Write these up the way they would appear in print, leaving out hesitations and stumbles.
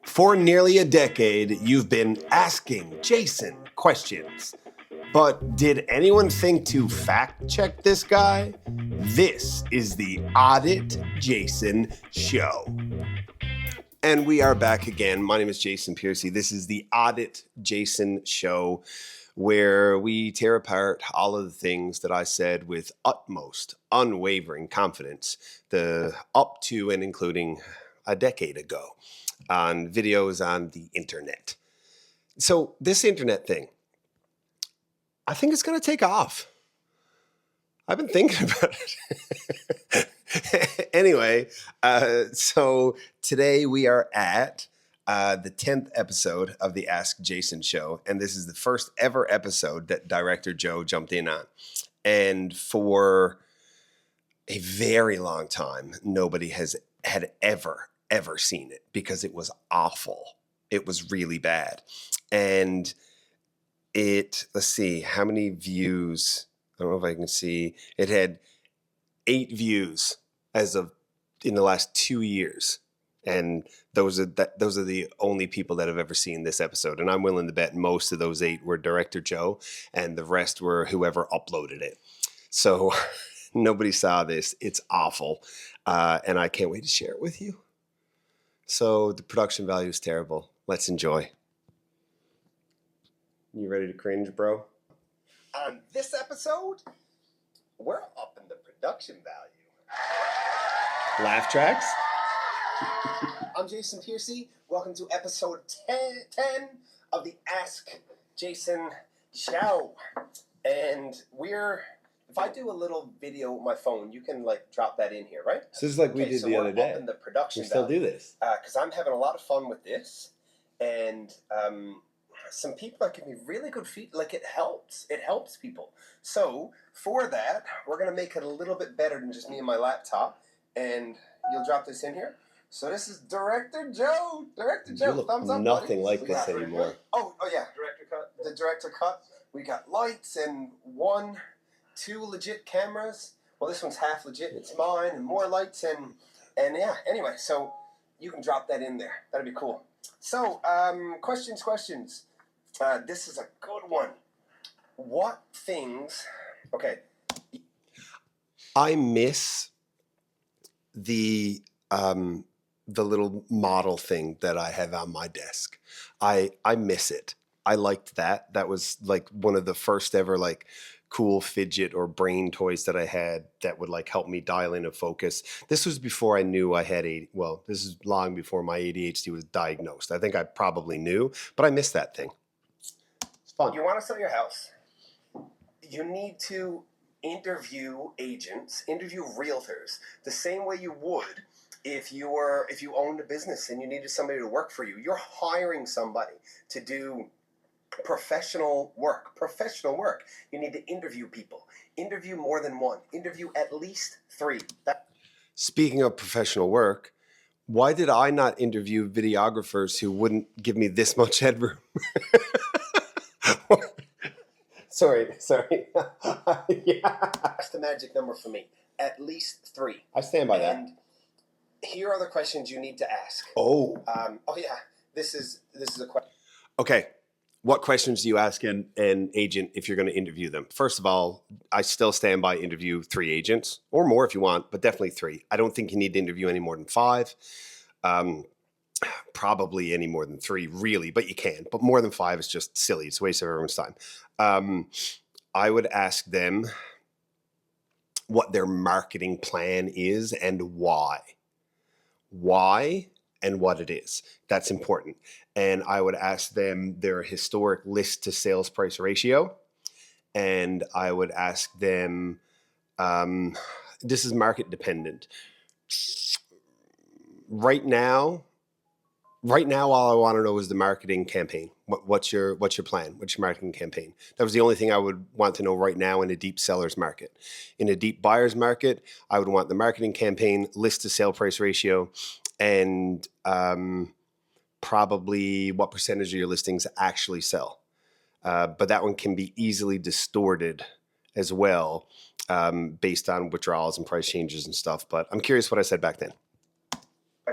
For nearly a decade, you've been asking Jason questions. But did anyone think to fact check this guy? This is the Audit Jason Show. And we are back again. My name is Jason Piercy. This is the Audit Jason Show, where we tear apart all of the things that I said with utmost unwavering confidence, the up to and including a decade ago, on videos on the internet. So this internet thing, I think it's going to take off. I've been thinking about it. Anyway, so today we are at the 10th episode of the Ask Jason Show, and this is the first ever episode that Director Joe jumped in on. And for a very long time, nobody had ever seen it because it was awful. It was really bad. And let's see, how many views? I don't know if I can see. It had 8 views as of in the last 2 years. And those are the only people that have ever seen this episode. And I'm willing to bet most of those 8 were Director Joe and the rest were whoever uploaded it. So nobody saw this. It's awful. And I can't wait to share it with you. So the production value is terrible. Let's enjoy. You ready to cringe, bro? On this episode, we're upping the production value. Laugh tracks? I'm Jason Piercy. Welcome to episode 10 of the Ask Jason Show. And if I do a little video with my phone, you can drop that in here, right? So this is like we did the other day. Upping the production we still value, do this. because I'm having a lot of fun with this. And some people are giving me really good feedback. It helps people. So for that, we're going to make it a little bit better than just me and my laptop. And you'll drop this in here. So this is Director Joe. Director Joe, You look thumbs up, nothing buddy. like this anymore. Oh yeah. Director cut. The director cut. We got lights and 2 legit cameras. Well, this one's half legit. It's mine, and more lights and yeah. Anyway, so you can drop that in there. That'd be cool. So questions. This is a good one. What things? Okay. I miss the little model thing that I have on my desk. I miss it. I liked that. That was like one of the first ever cool fidget or brain toys that I had that would help me dial in and focus. This was before I knew I had this is long before my ADHD was diagnosed. I think I probably knew, but I missed that thing. It's fun. You want to sell your house? You need to interview agents, interview realtors, the same way you would if you owned a business and you needed somebody to work for you. You're hiring somebody to do professional work. You need to interview people. Interview more than one. Interview at least 3. Speaking of professional work, why did I not interview videographers who wouldn't give me this much headroom? Sorry. Yeah. That's the magic number for me. At least 3. I stand by that. And here are the questions you need to ask. Oh yeah. This is a question. Okay. What questions do you ask an agent if you're going to interview them? First of all, I still stand by interview 3 agents or more if you want, but definitely 3. I don't think you need to interview any more than 5. Probably any more than 3, really, but you can. But more than 5 is just silly. It's a waste of everyone's time. I would ask them what their marketing plan is and why. Why and what it is. That's important. And I would ask them their historic list to sales price ratio. And I would ask them, this is market dependent. Right now, all I want to know is the marketing campaign. What's your plan? What's your marketing campaign? That was the only thing I would want to know right now in a deep seller's market. In a deep buyer's market, I would want the marketing campaign, list to sale price ratio, and probably what percentage of your listings actually sell. But that one can be easily distorted as well based on withdrawals and price changes and stuff. But I'm curious what I said back then.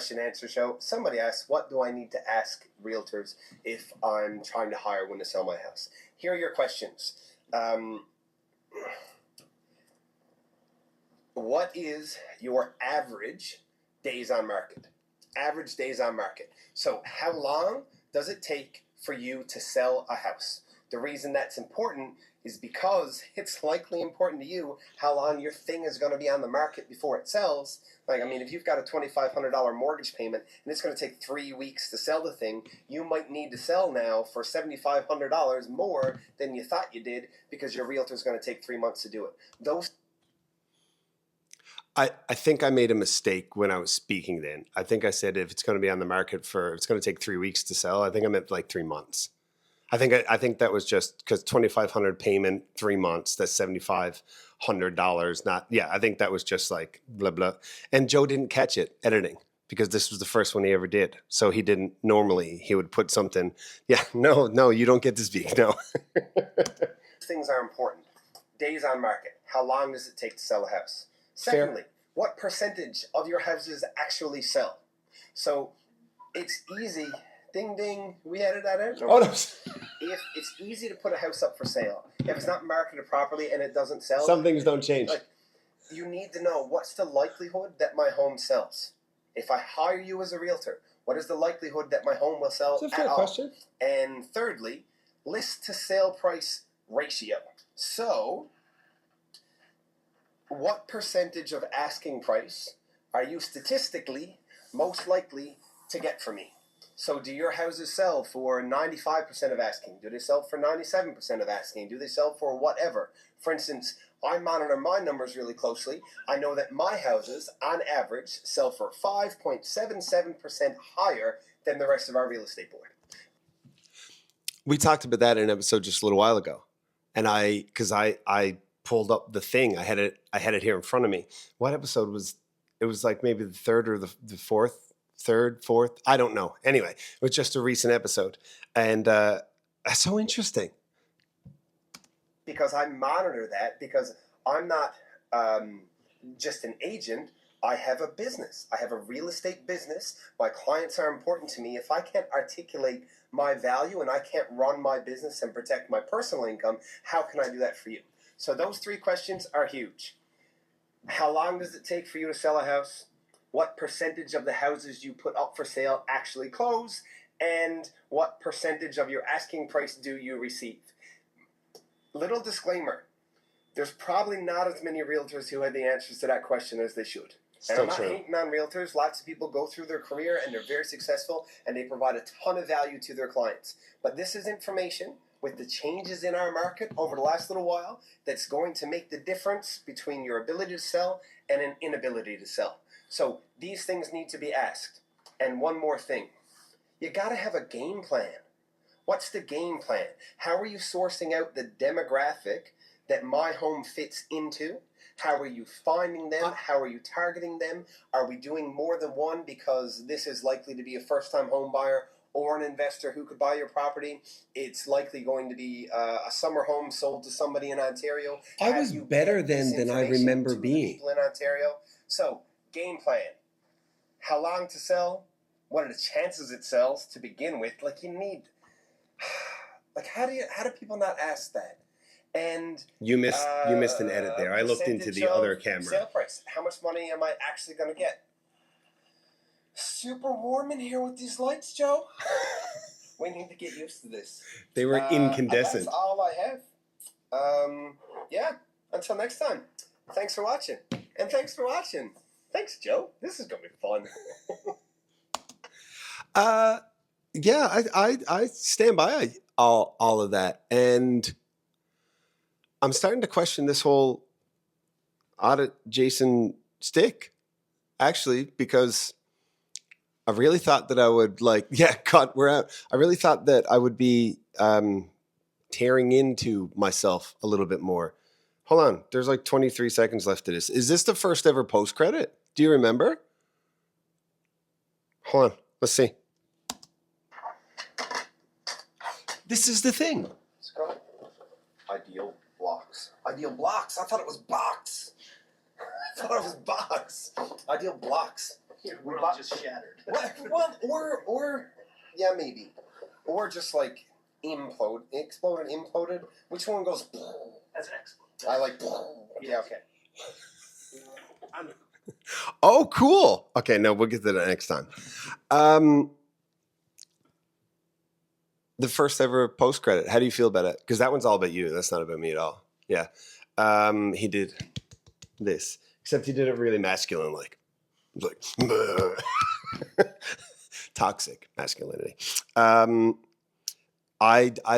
question and answer show. Somebody asked, what do I need to ask realtors if I'm trying to hire when to sell my house? Here are your questions. What is your average days on market? Average days on market. So how long does it take for you to sell a house? The reason that's important is because it's likely important to you how long your thing is going to be on the market before it sells. Like, I mean, if you've got a $2,500 mortgage payment and it's going to take 3 weeks to sell the thing, you might need to sell now for $7,500 more than you thought you did because your realtor is going to take 3 months to do it. I think I made a mistake when I was speaking then. I think I said if it's going to be on the market it's going to take 3 weeks to sell. I think I meant like 3 months. I think that was just because $2,500 payment, 3 months, that's $7,500. I think that was just like blah, blah. And Joe didn't catch it editing because this was the first one he ever did. So he would put something, no, you don't get to speak, no. Things are important. Days on market. How long does it take to sell a house? Secondly, what percentage of your houses actually sell? So it's easy. Ding, ding. We added that out? Oh, no. If it's easy to put a house up for sale, if it's not marketed properly and it doesn't sell. Some things don't change. Like, you need to know what's the likelihood that my home sells. If I hire you as a realtor, what is the likelihood that my home will sell That's a fair question. And thirdly, list to sale price ratio. So, what percentage of asking price are you statistically most likely to get from me? So do your houses sell for 95% of asking? Do they sell for 97% of asking? Do they sell for whatever? For instance, I monitor my numbers really closely. I know that my houses, on average, sell for 5.77% higher than the rest of our real estate board. We talked about that in an episode just a little while ago. And I pulled up the thing. I had it here in front of me. What episode was it? Was like maybe the third or the fourth? Third, fourth, I don't know. Anyway, it was just a recent episode. And that's so interesting. Because I monitor that because I'm not just an agent. I have a business. I have a real estate business. My clients are important to me. If I can't articulate my value and I can't run my business and protect my personal income, how can I do that for you? So those 3 questions are huge. How long does it take for you to sell a house? What percentage of the houses you put up for sale actually close, and what percentage of your asking price do you receive? Little disclaimer, there's probably not as many realtors who had the answers to that question as they should. And I'm not hating on realtors. Lots of people go through their career and they're very successful and they provide a ton of value to their clients. But this is information with the changes in our market over the last little while that's going to make the difference between your ability to sell and an inability to sell. So these things need to be asked. And one more thing. You got to have a game plan. What's the game plan? How are you sourcing out the demographic that my home fits into? How are you finding them? How are you targeting them? Are we doing more than one because this is likely to be a first-time home buyer or an investor who could buy your property? It's likely going to be a summer home sold to somebody in Ontario. I was better than I remember being. People in Ontario. So, game plan. How long to sell? What are the chances it sells to begin with? Like, you need, like, how do people not ask that? And you missed an edit there. I looked into the other camera. Sale price. How much money am I actually going to get? Super warm in here with these lights, Joe. We need to get used to this. They were incandescent. That's all I have. Yeah. Until next time. Thanks for watching. And thanks for watching. Thanks, Joe. This is going to be fun. Yeah, I stand by all of that. And I'm starting to question this whole Audit Jason stick, actually, because I really thought that I would we're out. I really thought that I would be tearing into myself a little bit more. Hold on. There's like 23 seconds left of this. Is this the first ever post credit? Do you remember? Hold on. Let's see. This is the thing. Let's go. Ideal blocks. Ideal blocks. I thought it was box. Ideal blocks. Here, We're we all bought just shattered. well, or yeah, maybe, or just like imploded. Which one goes? That's excellent. I like. Yeah, okay. Oh, cool. Okay, no, we'll get to that next time. The first ever post credit. How do you feel about it? Because that one's all about you. That's not about me at all. Yeah. He did this, except he did it really masculine, like toxic masculinity. I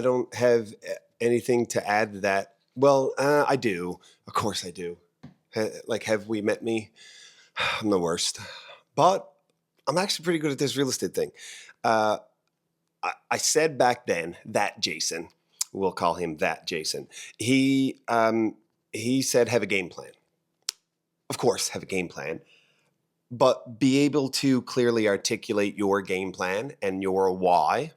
don't have anything to add to that. Well, I do. Of course I do. Like, have we met me? I'm the worst. But I'm actually pretty good at this real estate thing. I said back then that Jason, we'll call him that Jason. He said have a game plan. Of course, have a game plan, but be able to clearly articulate your game plan and your why,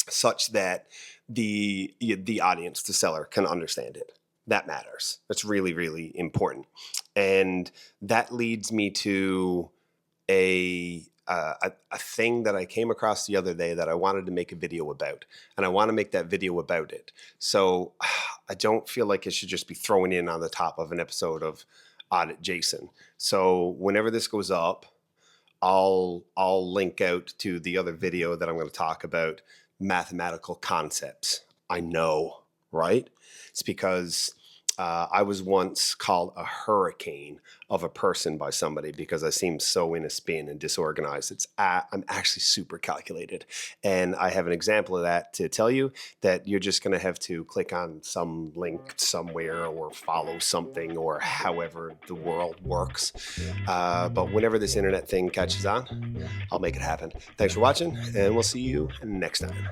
such that the audience, the seller, can understand it. That matters. That's really, really important, and that leads me to a thing that I came across the other day that I wanted to make a video about, and I want to make that video about it. So I don't feel like it should just be thrown in on the top of an episode of Audit Jason. So whenever this goes up, I'll link out to the other video that I'm going to talk about mathematical concepts. I know, right? It's because I was once called a hurricane of a person by somebody because I seemed so in a spin and disorganized. I'm actually super calculated. And I have an example of that to tell you that you're just going to have to click on some link somewhere or follow something or however the world works. But whenever this internet thing catches on, I'll make it happen. Thanks for watching, and we'll see you next time.